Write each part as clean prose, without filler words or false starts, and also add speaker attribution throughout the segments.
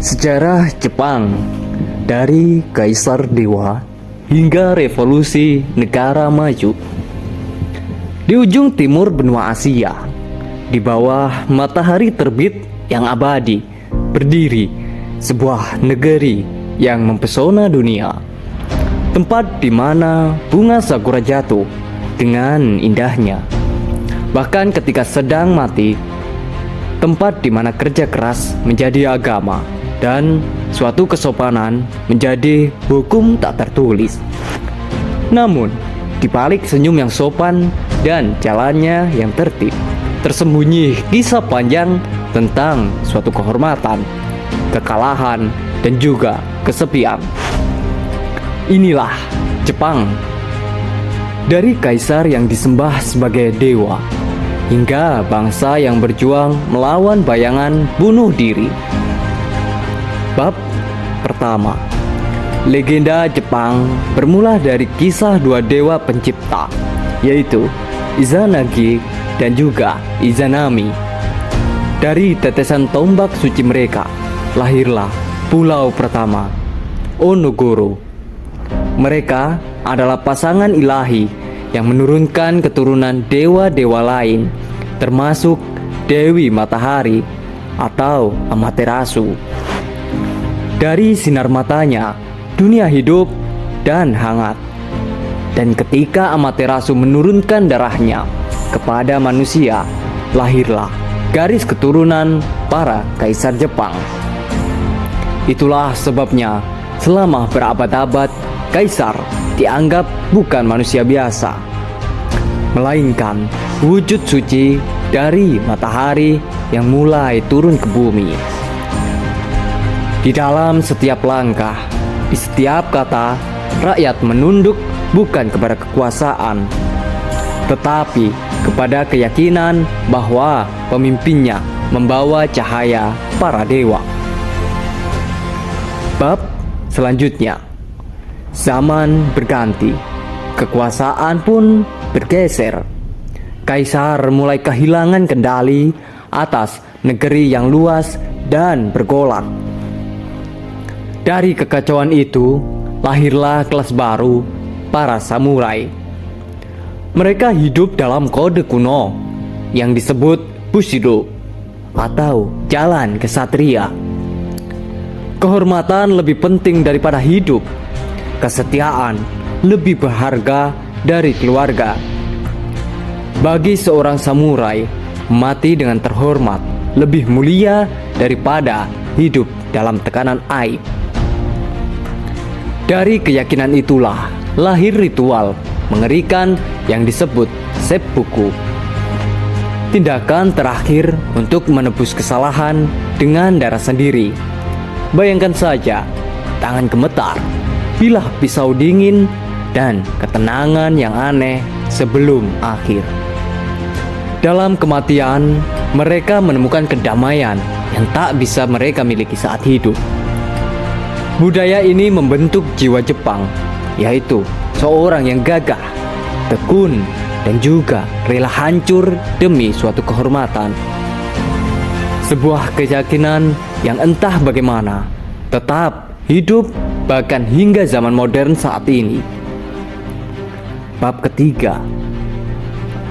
Speaker 1: Sejarah Jepang dari Kaisar Dewa hingga revolusi negara maju. Di ujung timur benua Asia, di bawah matahari terbit yang abadi, berdiri sebuah negeri yang mempesona dunia. Tempat di mana bunga sakura jatuh dengan indahnya. Bahkan ketika sedang mati, tempat di mana kerja keras menjadi agama dan suatu kesopanan menjadi hukum tak tertulis. Namun, di balik senyum yang sopan dan jalannya yang tertib, tersembunyi kisah panjang tentang suatu kehormatan, kekalahan, dan juga kesepian. Inilah Jepang. Dari kaisar yang disembah sebagai dewa, hingga bangsa yang berjuang melawan bayangan bunuh diri. Bab pertama, legenda Jepang bermula dari kisah dua dewa pencipta, yaitu Izanagi dan juga Izanami. Dari tetesan tombak suci mereka, lahirlah pulau pertama, Onogoro. Mereka adalah pasangan ilahi yang menurunkan keturunan dewa-dewa lain, termasuk Dewi Matahari atau Amaterasu. Dari sinar matanya, dunia hidup dan hangat. Dan ketika Amaterasu menurunkan darahnya kepada manusia, lahirlah garis keturunan para kaisar Jepang. Itulah sebabnya selama berabad-abad kaisar dianggap bukan manusia biasa, melainkan wujud suci dari matahari yang mulai turun ke bumi. Di dalam setiap langkah, di setiap kata, rakyat menunduk bukan kepada kekuasaan, tetapi kepada keyakinan bahwa pemimpinnya membawa cahaya para dewa. Bab selanjutnya, zaman berganti, kekuasaan pun bergeser. Kaisar mulai kehilangan kendali atas negeri yang luas dan bergolak. Dari kekacauan itu, lahirlah kelas baru, para samurai. Mereka hidup dalam kode kuno yang disebut Bushido atau jalan kesatria. Kehormatan lebih penting daripada hidup. Kesetiaan lebih berharga dari keluarga. Bagi seorang samurai, mati dengan terhormat lebih mulia daripada hidup dalam tekanan aib. Dari keyakinan itulah lahir ritual mengerikan yang disebut seppuku. Tindakan terakhir untuk menebus kesalahan dengan darah sendiri. Bayangkan saja, tangan gemetar, bilah pisau dingin, dan ketenangan yang aneh sebelum akhir. Dalam kematian, mereka menemukan kedamaian yang tak bisa mereka miliki saat hidup. Budaya ini membentuk jiwa Jepang, yaitu seorang yang gagah, tekun, dan juga rela hancur demi suatu kehormatan. Sebuah keyakinan yang entah bagaimana tetap hidup bahkan hingga zaman modern saat ini. Bab ketiga,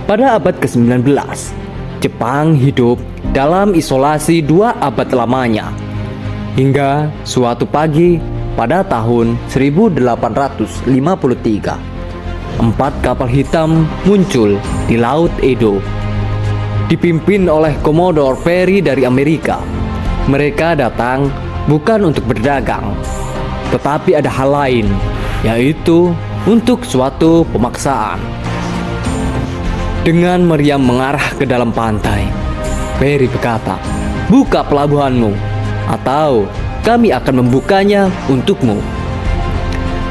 Speaker 1: pada abad ke-19, Jepang hidup dalam isolasi 2 abad lamanya. Hingga suatu pagi pada tahun 1853, 4 kapal hitam muncul di Laut Edo, dipimpin oleh Commodore Perry dari Amerika. Mereka datang bukan untuk berdagang, tetapi ada hal lain, yaitu untuk suatu pemaksaan. Dengan meriam mengarah ke dalam pantai, Perry berkata, "Buka pelabuhanmu, atau kami akan membukanya untukmu."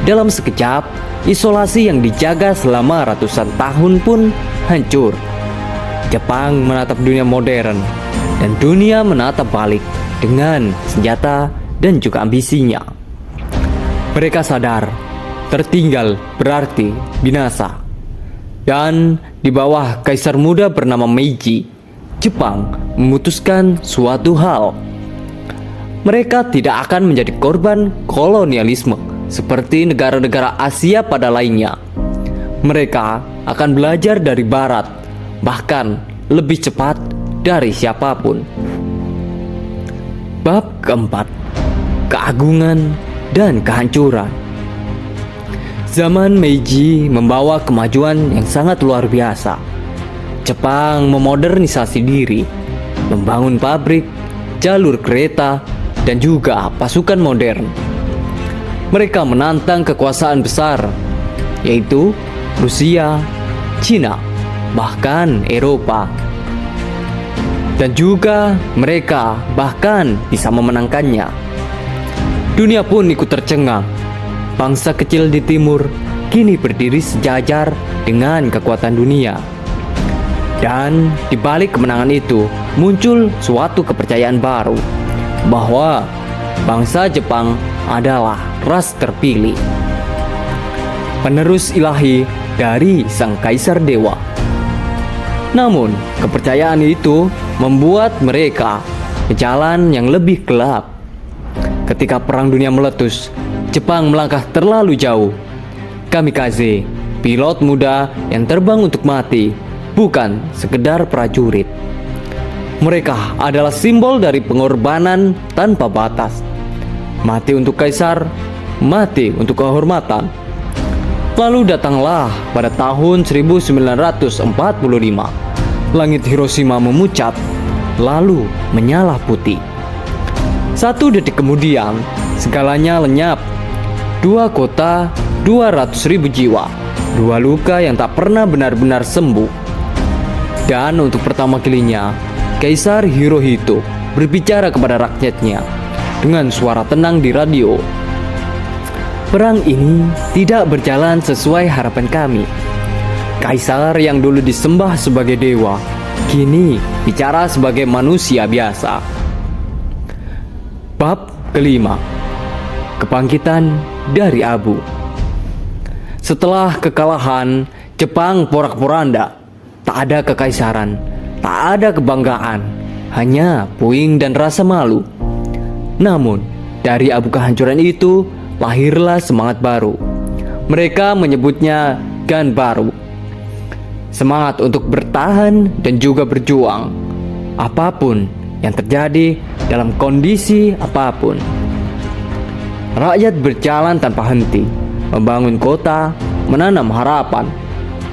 Speaker 1: Dalam sekejap, isolasi yang dijaga selama ratusan tahun pun hancur. Jepang menatap dunia modern, dan dunia menatap balik dengan senjata dan juga ambisinya. Mereka sadar, tertinggal berarti binasa. Dan di bawah kaisar muda bernama Meiji, Jepang memutuskan suatu hal. mereka tidak akan menjadi korban kolonialisme seperti negara-negara Asia pada lainnya. Mereka akan belajar dari Barat, bahkan lebih cepat dari siapapun. Bab keempat, keagungan dan kehancuran. Zaman Meiji membawa kemajuan yang sangat luar biasa. Jepang memodernisasi diri, membangun pabrik, jalur kereta, dan juga pasukan modern. Mereka menantang kekuasaan besar, yaitu Rusia, Cina, bahkan Eropa. Dan juga mereka bahkan bisa memenangkannya. Dunia pun ikut tercengang. Bangsa kecil di timur kini berdiri sejajar dengan kekuatan dunia. Dan di balik kemenangan itu muncul suatu kepercayaan baru bahwa bangsa Jepang adalah ras terpilih, penerus ilahi dari sang kaisar dewa. Namun, kepercayaan itu membuat mereka ke jalan yang lebih gelap. Ketika Perang Dunia meletus, Jepang melangkah terlalu jauh. Kamikaze, pilot muda yang terbang untuk mati, bukan sekedar prajurit. Mereka adalah simbol dari pengorbanan tanpa batas. Mati untuk kaisar, mati untuk kehormatan. Lalu datanglah pada tahun 1945. Langit Hiroshima memucat, lalu menyala putih. 1 detik kemudian, segalanya lenyap. 2 kota, 200.000 jiwa. 2 luka yang tak pernah benar-benar sembuh. Dan untuk pertama kalinya, Kaisar Hirohito berbicara kepada rakyatnya dengan suara tenang di radio. Perang ini tidak berjalan sesuai harapan kami. Kaisar yang dulu disembah sebagai dewa, kini bicara sebagai manusia biasa. Bab kelima, kebangkitan dari abu. Setelah kekalahan, Jepang porak-poranda. Tak ada kekaisaran, tak ada kebanggaan, hanya puing dan rasa malu. Namun, dari abu kehancuran itu lahirlah semangat baru. Mereka menyebutnya Gan Baru. Semangat untuk bertahan dan juga berjuang, apapun yang terjadi dalam kondisi apapun. Rakyat berjalan tanpa henti, membangun kota, menanam harapan.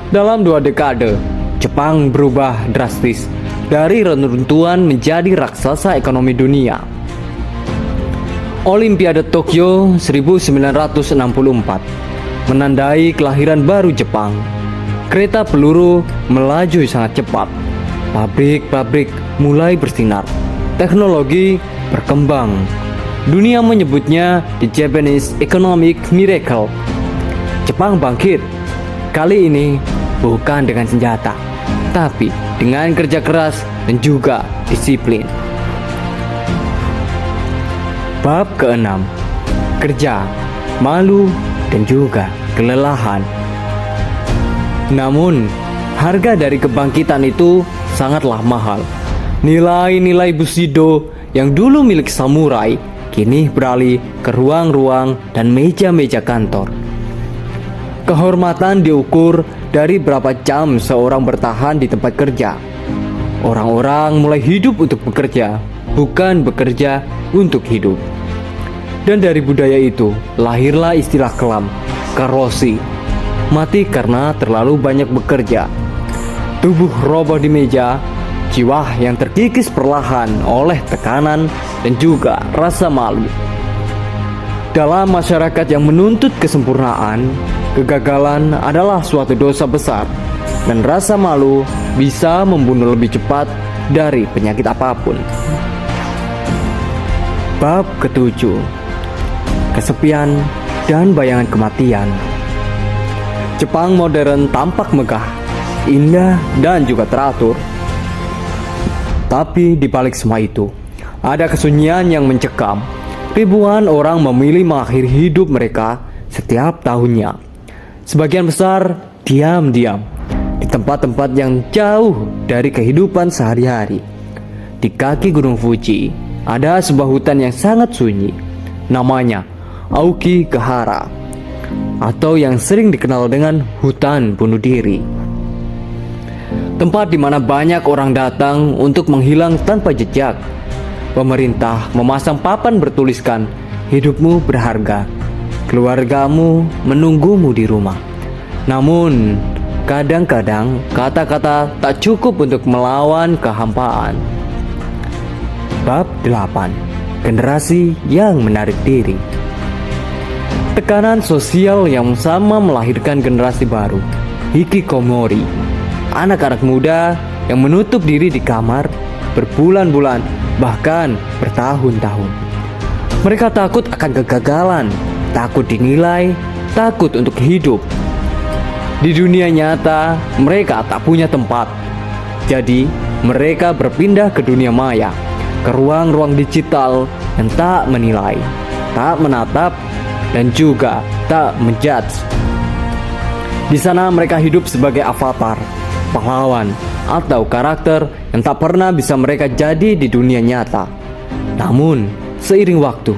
Speaker 1: Dalam 2 dekade, Jepang berubah drastis dari reruntuhan menjadi raksasa ekonomi dunia. Olimpiade Tokyo 1964 menandai kelahiran baru Jepang. Kereta peluru melaju sangat cepat. Pabrik-pabrik mulai bersinar. Teknologi berkembang. Dunia menyebutnya the Japanese Economic Miracle. Jepang bangkit. Kali ini bukan dengan senjata, tapi dengan kerja keras dan juga disiplin. Bab ke-6, kerja, malu, dan juga kelelahan. Namun, harga dari kebangkitan itu sangatlah mahal. Nilai-nilai Bushido yang dulu milik samurai kini beralih ke ruang-ruang dan meja-meja kantor. Kehormatan diukur dari berapa jam seorang bertahan di tempat kerja. Orang-orang mulai hidup untuk bekerja, bukan bekerja untuk hidup. Dan dari budaya itu lahirlah istilah kelam, karoshi, mati karena terlalu banyak bekerja. Tubuh roboh di meja, jiwa yang terkikis perlahan oleh tekanan dan juga rasa malu. Dalam masyarakat yang menuntut kesempurnaan, kegagalan adalah suatu dosa besar, dan rasa malu bisa membunuh lebih cepat dari penyakit apapun. Bab ke-7, kesepian dan bayangan kematian. Jepang modern tampak megah, indah dan juga teratur. Tapi di balik semua itu, ada kesunyian yang mencekam. Ribuan orang memilih mengakhiri hidup mereka setiap tahunnya. Sebagian besar diam-diam di tempat-tempat yang jauh dari kehidupan sehari-hari. Di kaki Gunung Fuji ada sebuah hutan yang sangat sunyi. Namanya Aokigahara, atau yang sering dikenal dengan hutan bunuh diri. Tempat di mana banyak orang datang untuk menghilang tanpa jejak. Pemerintah memasang papan bertuliskan, "Hidupmu berharga, keluargamu menunggumu di rumah." Namun, kadang-kadang kata-kata tak cukup untuk melawan kehampaan. Bab 8. Generasi yang menarik diri. Tekanan sosial yang sama melahirkan generasi baru, hikikomori. Anak-anak muda yang menutup diri di kamar berbulan-bulan, bahkan bertahun-tahun. Mereka takut akan kegagalan, takut dinilai, takut untuk hidup. Di dunia nyata, mereka tak punya tempat. Jadi, mereka berpindah ke dunia maya, ke ruang-ruang digital yang tak menilai, tak menatap, dan juga tak menjudge. Di sana mereka hidup sebagai avatar, pahlawan, atau karakter yang tak pernah bisa mereka jadi di dunia nyata. Namun, seiring waktu,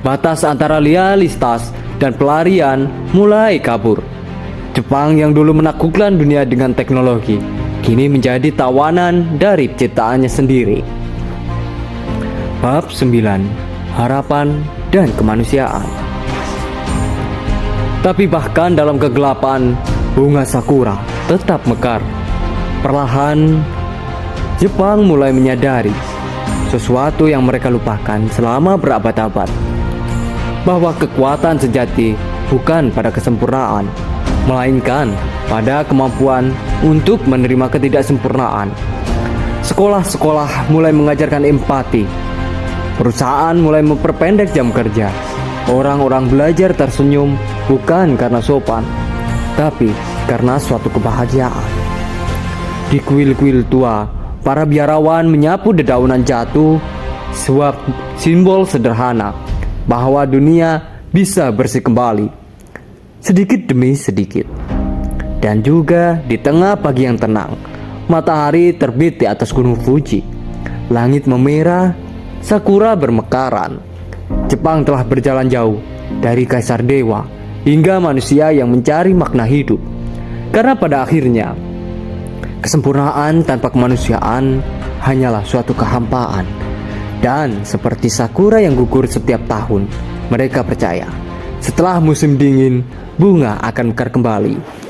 Speaker 1: batas antara realitas dan pelarian mulai kabur. Jepang yang dulu menaklukkan dunia dengan teknologi, kini menjadi tawanan dari ciptaannya sendiri. Bab 9. Harapan dan kemanusiaan. Tapi bahkan dalam kegelapan, bunga sakura tetap mekar. Perlahan, Jepang mulai menyadari sesuatu yang mereka lupakan selama berabad-abad, bahwa kekuatan sejati bukan pada kesempurnaan, melainkan pada kemampuan untuk menerima ketidaksempurnaan. Sekolah-sekolah mulai mengajarkan empati. Perusahaan mulai memperpendek jam kerja. Orang-orang belajar tersenyum bukan karena sopan, tapi karena suatu kebahagiaan. Di kuil-kuil tua, para biarawan menyapu dedaunan jatuh, sebuah simbol sederhana bahwa dunia bisa bersih kembali, sedikit demi sedikit. Dan juga di tengah pagi yang tenang, matahari terbit di atas gunung Fuji. Langit memerah, sakura bermekaran. Jepang telah berjalan jauh dari kaisar dewa hingga manusia yang mencari makna hidup. Karena pada akhirnya, kesempurnaan tanpa kemanusiaan hanyalah suatu kehampaan. Dan seperti sakura yang gugur setiap tahun, mereka percaya setelah musim dingin, bunga akan mekar kembali.